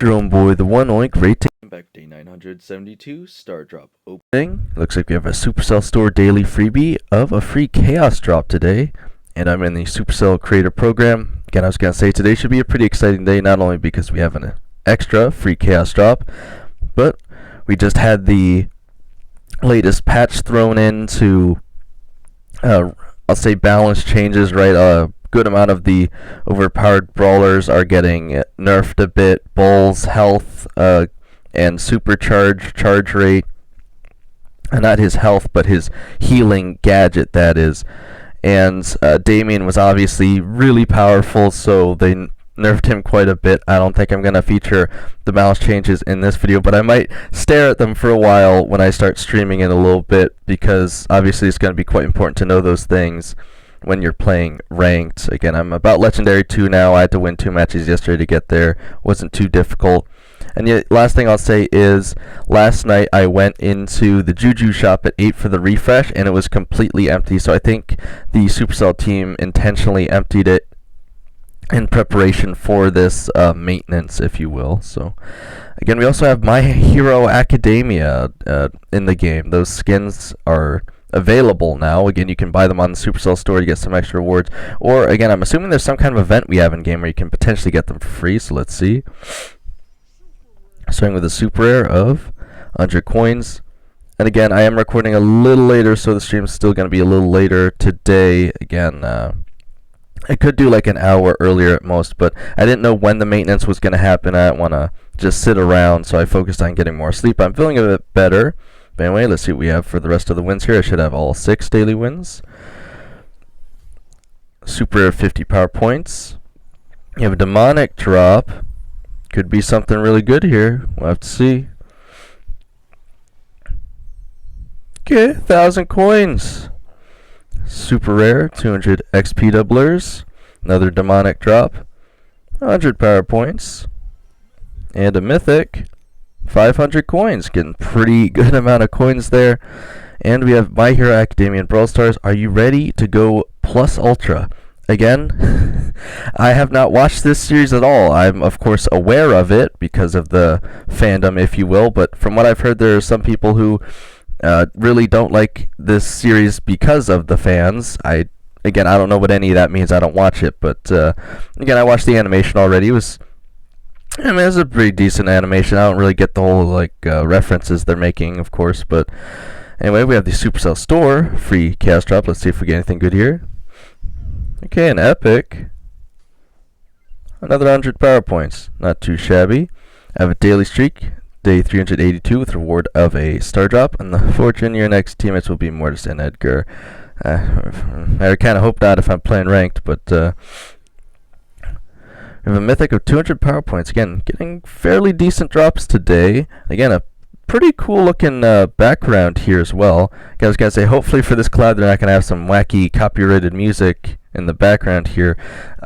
Drone Boy, the one only great back day 972 star drop opening. Looks like we have a Supercell store daily freebie of a free chaos drop today, and I'm in the Supercell creator program. Again, I was gonna say today should be a pretty exciting day, not only because we have an extra free chaos drop, but we just had the latest patch thrown into I'll say balance changes, right? A good amount of the overpowered brawlers are getting nerfed a bit. Bull's health and supercharge charge rate, not his health but his healing gadget, that is. And Damien was obviously really powerful, so they nerfed him quite a bit. I don't think I'm going to feature the balance changes in this video, but I might stare at them for a while when I start streaming in a little bit, because obviously it's going to be quite important to know those things when you're playing ranked. Again, I'm about Legendary 2 now. I had to win 2 matches yesterday to get there. Wasn't too difficult. And yet, last thing I'll say is, last night I went into the Juju shop at 8 for the refresh, and it was completely empty. So I think the Supercell team intentionally emptied it in preparation for this maintenance, if you will. So again, we also have My Hero Academia in the game. Those skins are available now. Again, you can buy them on the Supercell store to get some extra rewards, or again, I'm assuming there's some kind of event we have in game where you can potentially get them for free. So let's see. Starting with a super rare of 100 coins. And again, I am recording a little later, so the stream's still going to be a little later today. Again, I could do like an hour earlier at most, but I didn't know when the maintenance was going to happen. I didn't want to just sit around, so I focused on getting more sleep. I'm feeling a bit better. But anyway, let's see what we have for the rest of the wins here. I should have all 6 daily wins. Super 50 power points. You have a demonic drop. Could be something really good here. We'll have to see. Okay, 1,000 coins. Super rare, 200 XP doublers. Another demonic drop. 100 power points. And a mythic. 500 coins. Getting pretty good amount of coins there. And we have My Hero Academia and Brawl Stars. Are you ready to go plus ultra? Again, I have not watched this series at all. I'm of course aware of it because of the fandom, if you will, but from what I've heard, there are some people who really don't like this series because of the fans. I don't know what any of that means. I don't watch it, but again, I watched the animation already. It was a pretty decent animation. I don't really get the whole references they're making, of course, but anyway, we have the Supercell store free chaos drop. Let's see if we get anything good here. Okay, an epic. Another 100 power points. Not too shabby. I have a daily streak, day 382, with reward of a star drop. And the fortune, your next teammates will be Mortis and Edgar. I kind of hope not if I'm playing ranked, but we have a mythic of 200 power points. Again, getting fairly decent drops today. Again, a pretty cool looking background here as well. I was going to say, hopefully for this collab they're not going to have some wacky copyrighted music in the background here.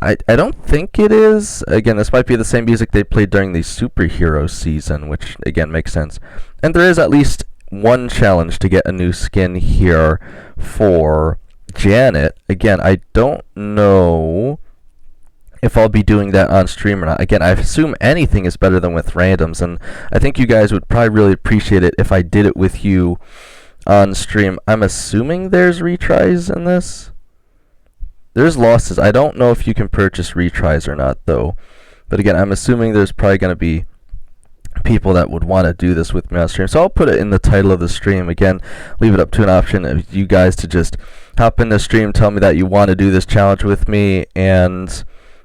I don't think it is. Again, this might be the same music they played during the superhero season, which again makes sense. And there is at least one challenge to get a new skin here for Janet. Again, I don't know if I'll be doing that on stream or not. Again, I assume anything is better than with randoms, and I think you guys would probably really appreciate it if I did it with you on stream. I'm assuming there's retries in this. There's losses. I don't know if you can purchase retries or not, though. But again, I'm assuming there's probably going to be people that would want to do this with me on stream. So I'll put it in the title of the stream. Again, leave it up to an option of you guys to just hop in the stream, tell me that you want to do this challenge with me, and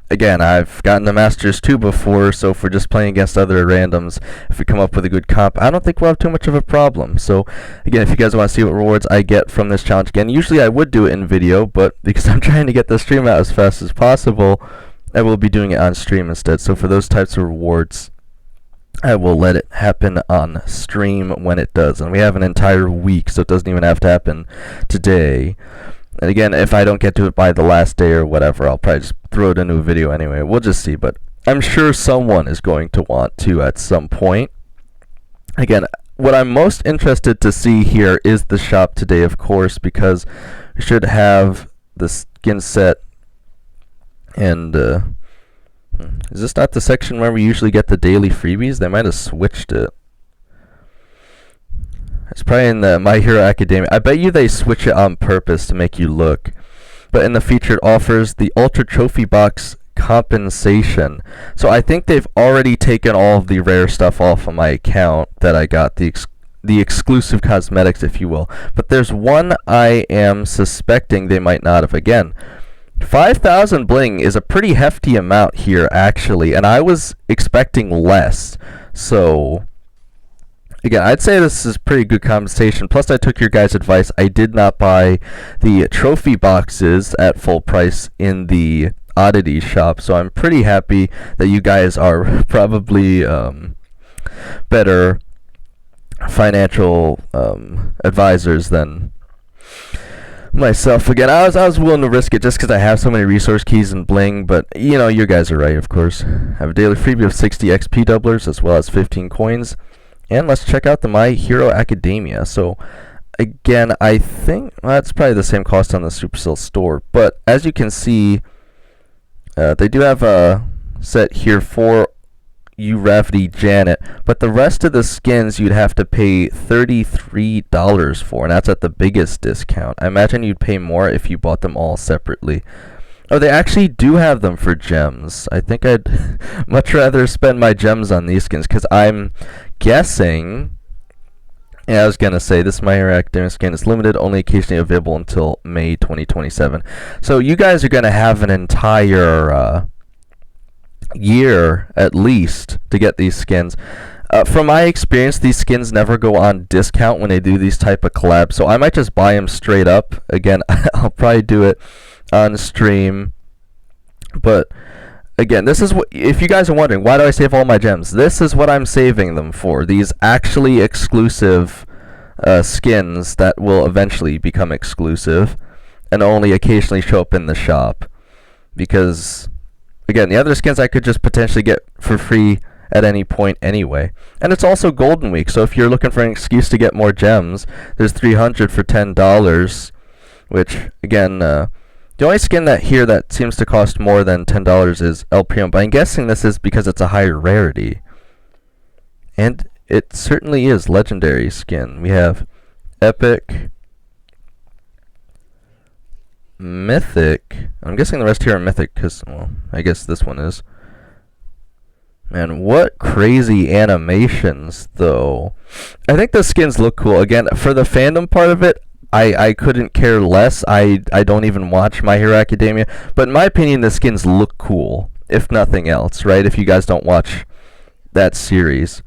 again, I've gotten the Masters 2 before, so if we're just playing against other randoms, if we come up with a good comp, I don't think we'll have too much of a problem. So, again, if you guys want to see what rewards I get from this challenge, again, usually I would do it in video, but because I'm trying to get the stream out as fast as possible, I will be doing it on stream instead. So for those types of rewards, I will let it happen on stream when it does. And we have an entire week, so it doesn't even have to happen today. And again, if I don't get to it by the last day or whatever, I'll probably just throw it a new video anyway. We'll just see, but I'm sure someone is going to want to at some point. Again, what I'm most interested to see here is the shop today, of course, because we should have the skin set and Is this not the section where we usually get the daily freebies? They might have switched it. It's probably in the My Hero Academia. I bet you they switch it on purpose to make you look. But in the featured offers, the Ultra Trophy Box compensation. So I think they've already taken all of the rare stuff off of my account that I got, the exclusive cosmetics, if you will. But there's one I am suspecting they might not have. Again, 5,000 bling is a pretty hefty amount here, actually, and I was expecting less. So again, I'd say this is pretty good compensation. Plus, I took your guys' advice. I did not buy the trophy boxes at full price in the oddity shop, so I'm pretty happy that you guys are probably better financial advisors than myself. Again, I was willing to risk it just because I have so many resource keys and bling, but you know, you guys are right, of course. I have a daily freebie of 60 XP doublers as well as 15 coins. And let's check out the My Hero Academia. So, again, I think that's probably the same cost on the Supercell store. But as you can see, they do have a set here for you, Rafty Janet. But the rest of the skins you'd have to pay $33 for, and that's at the biggest discount. I imagine you'd pay more if you bought them all separately. Oh, they actually do have them for gems. I think I'd much rather spend my gems on these skins, because I'm guessing... Yeah, I was going to say, this My Hero Academia skin is limited, only occasionally available until May 2027. So you guys are going to have an entire year, at least, to get these skins. From my experience, these skins never go on discount when they do these type of collabs, so I might just buy them straight up. Again, I'll probably do it on stream, but again, this is what, if you guys are wondering, why do I save all my gems? This is what I'm saving them for. These actually exclusive skins that will eventually become exclusive and only occasionally show up in the shop. Because, again, the other skins I could just potentially get for free at any point anyway. And it's also Golden Week, so if you're looking for an excuse to get more gems, there's 300 for $10, which, again, the only skin that seems to cost more than $10 is El Primo, but I'm guessing this is because it's a higher rarity. And it certainly is legendary skin. We have Epic, Mythic. I'm guessing the rest here are Mythic because, well, I guess this one is. Man, what crazy animations, though. I think the skins look cool. Again, for the fandom part of it, I couldn't care less. I don't even watch My Hero Academia. But in my opinion, the skins look cool, if nothing else, right? If you guys don't watch that series.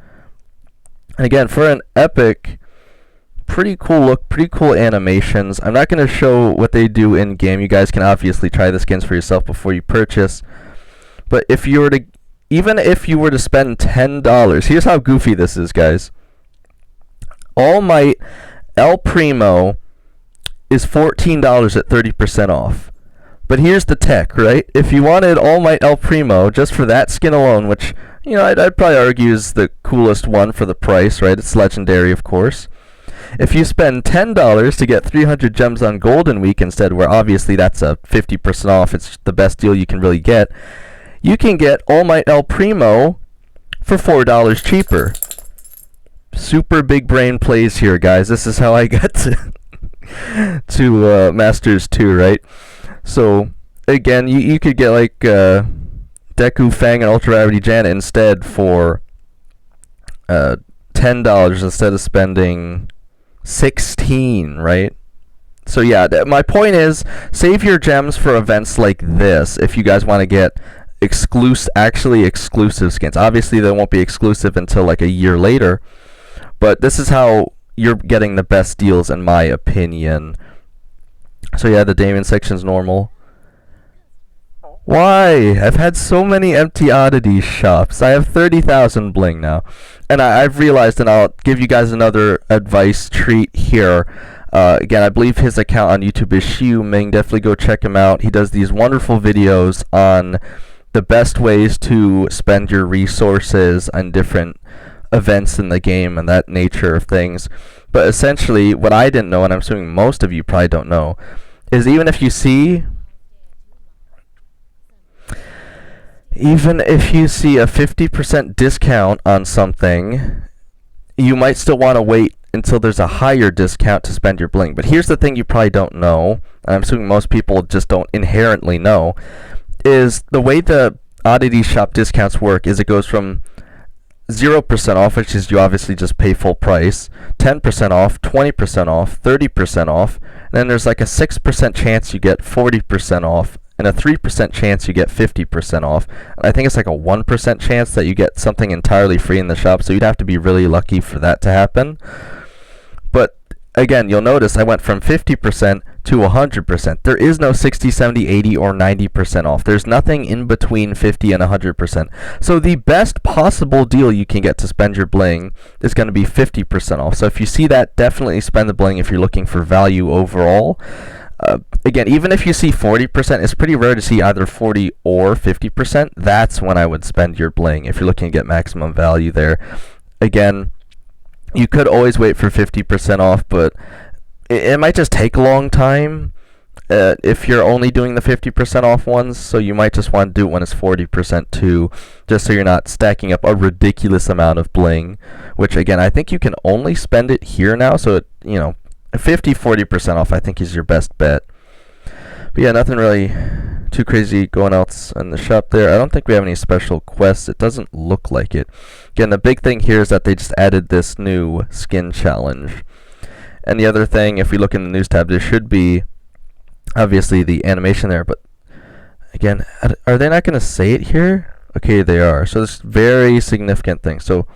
And again, for an Epic, pretty cool look, pretty cool animations. I'm not going to show what they do in-game. You guys can obviously try the skins for yourself before you purchase. But if you were to, even if you were to spend $10, here's how goofy this is, guys. All Might El Primo is $14 at 30% off. But here's the tech, right? If you wanted All Might El Primo just for that skin alone, which, you know, I'd probably argue is the coolest one for the price, right? It's legendary, of course. If you spend $10 to get 300 gems on Golden Week instead, where obviously that's a 50% off, it's the best deal you can really get, you can get All Might El Primo for $4 cheaper. Super big brain plays here, guys. This is how I got to Masters 2, right? So, again, you could get like Deku, Fang, and Ultra Rarity Janet instead for $10 instead of spending $16, right? So yeah, my point is, save your gems for events like this if you guys want to get actually exclusive skins. Obviously, they won't be exclusive until like a year later, but this is how you're getting the best deals in my opinion. So yeah, the Damien section's normal. Why? I've had so many empty oddity shops. I have 30,000 bling now. And I've realized, and I'll give you guys another advice treat here. Again, I believe his account on YouTube is Xiu Ming. Definitely go check him out. He does these wonderful videos on the best ways to spend your resources on different events in the game and that nature of things. But essentially, what I didn't know, and I'm assuming most of you probably don't know, is even if you see even if you see a 50% discount on something, you might still want to wait until there's a higher discount to spend your bling. But here's the thing you probably don't know, and I'm assuming most people just don't inherently know, is the way the oddity shop discounts work is it goes from 0% off, which is you obviously just pay full price, 10% off, 20% off, 30% off, and then there's like a 6% chance you get 40% off, and a 3% chance you get 50% off. And I think it's like a 1% chance that you get something entirely free in the shop, so you'd have to be really lucky for that to happen. But again, you'll notice I went from 50% to 100%. There is no 60, 70, 80, or 90% off. There's nothing in between 50 and 100%. So the best possible deal you can get to spend your bling is going to be 50% off. So if you see that, definitely spend the bling if you're looking for value overall. Again, even if you see 40%, it's pretty rare to see either 40 or 50%. That's when I would spend your bling if you're looking to get maximum value there. Again, you could always wait for 50% off, but it might just take a long time if you're only doing the 50% off ones, so you might just want to do it when it's 40% too, just so you're not stacking up a ridiculous amount of bling, which again, I think you can only spend it here now, so it, 40% off I think is your best bet. But yeah, nothing really too crazy going else in the shop there. I don't think we have any special quests. It doesn't look like it. Again, the big thing here is that they just added this new skin challenge. And the other thing, if we look in the news tab, there should be obviously the animation there, but again, are they not going to say it here? Okay, they are. So this very significant thing. So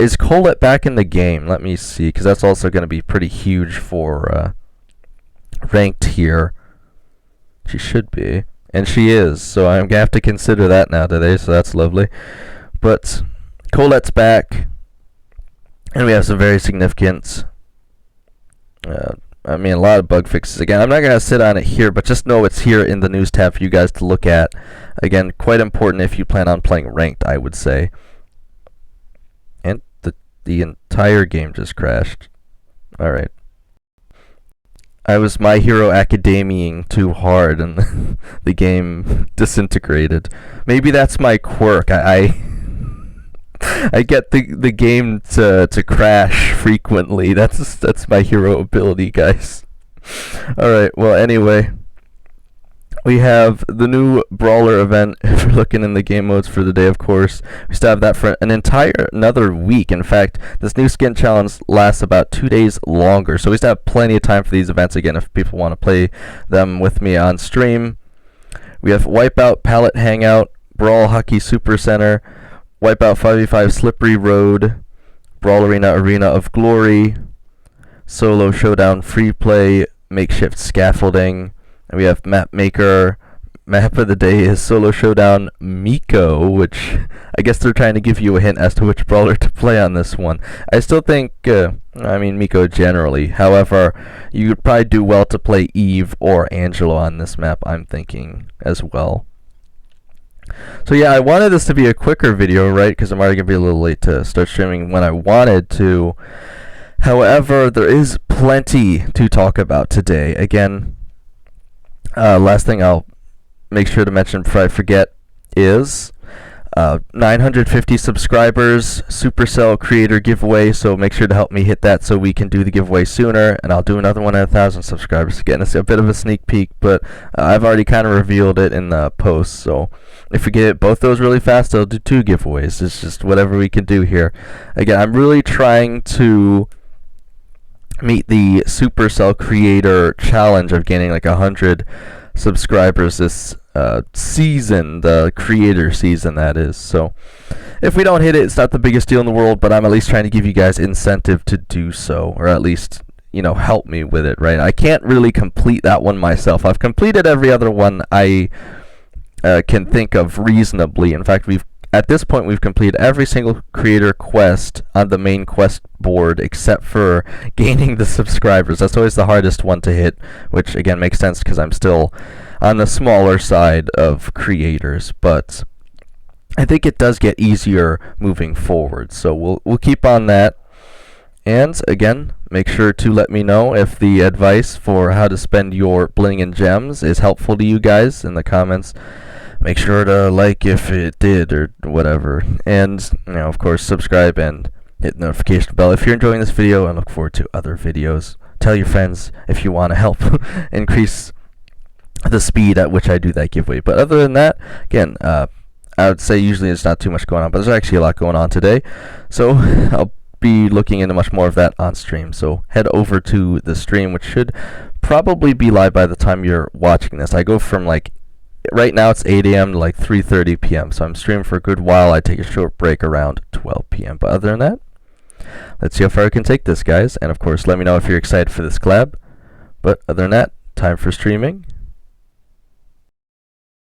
is Colette back in the game? Let me see, because that's also going to be pretty huge for ranked here. She should be, and she is, so I'm going to have to consider that now today, so that's lovely. But Colette's back, and we have some very significant, a lot of bug fixes. Again, I'm not going to sit on it here, but just know it's here in the news tab for you guys to look at. Again, quite important if you plan on playing ranked, I would say. And the entire game just crashed. Alright. I was My Hero Academiaing too hard and the game disintegrated. Maybe that's my quirk. I get the game to crash frequently. That's my hero ability, guys. Alright, well anyway, we have the new Brawler event, if we're looking in the game modes for the day, of course. We still have that for another week. In fact, this new skin challenge lasts about 2 days longer, so we still have plenty of time for these events again if people want to play them with me on stream. We have Wipeout, Palette Hangout, Brawl Hockey Super Center, Wipeout 5v5 Slippery Road, Brawl Arena Arena of Glory, Solo Showdown Free Play, Makeshift Scaffolding, and we have Map Maker. Map of the day is Solo Showdown Miko, which I guess they're trying to give you a hint as to which brawler to play on this one. I still think, Miko generally. However, you would probably do well to play Eve or Angelo on this map, I'm thinking, as well. So yeah, I wanted this to be a quicker video, right, because I'm already going to be a little late to start streaming when I wanted to. However, there is plenty to talk about today. Again, last thing I'll make sure to mention before I forget is 950 subscribers, Supercell creator giveaway, so make sure to help me hit that so we can do the giveaway sooner, and I'll do another one at 1,000 subscribers. Again, it's a bit of a sneak peek, but I've already kind of revealed it in the post, so if we get both those really fast, I'll do 2 giveaways. It's just whatever we can do here. Again, I'm really trying to meet the Supercell creator challenge of gaining like 100 subscribers this season, the creator season that is. So if we don't hit it, it's not the biggest deal in the world, but I'm at least trying to give you guys incentive to do so, or at least help me with it, right? I can't really complete that one myself. I've completed every other one I can think of reasonably. In fact, at this point we've completed every single creator quest on the main quest board except for gaining the subscribers. That's always the hardest one to hit, which again makes sense because I'm still on the smaller side of creators, but I think it does get easier moving forward, so we'll keep on that. And again, make sure to let me know if the advice for how to spend your bling and gems is helpful to you guys in the comments make sure to like if it did or whatever. And, of course, subscribe and hit the notification bell if you're enjoying this video, and look forward to other videos. Tell your friends if you want to help increase the speed at which I do that giveaway. But other than that, again, I would say usually there's not too much going on, but there's actually a lot going on today. So I'll be looking into much more of that on stream. So head over to the stream, which should probably be live by the time you're watching this. I go from right now it's 8 a.m. to 3:30 p.m. So I'm streaming for a good while. I take a short break around 12 p.m. But other than that, let's see how far I can take this, guys. And of course, let me know if you're excited for this collab. But other than that, time for streaming.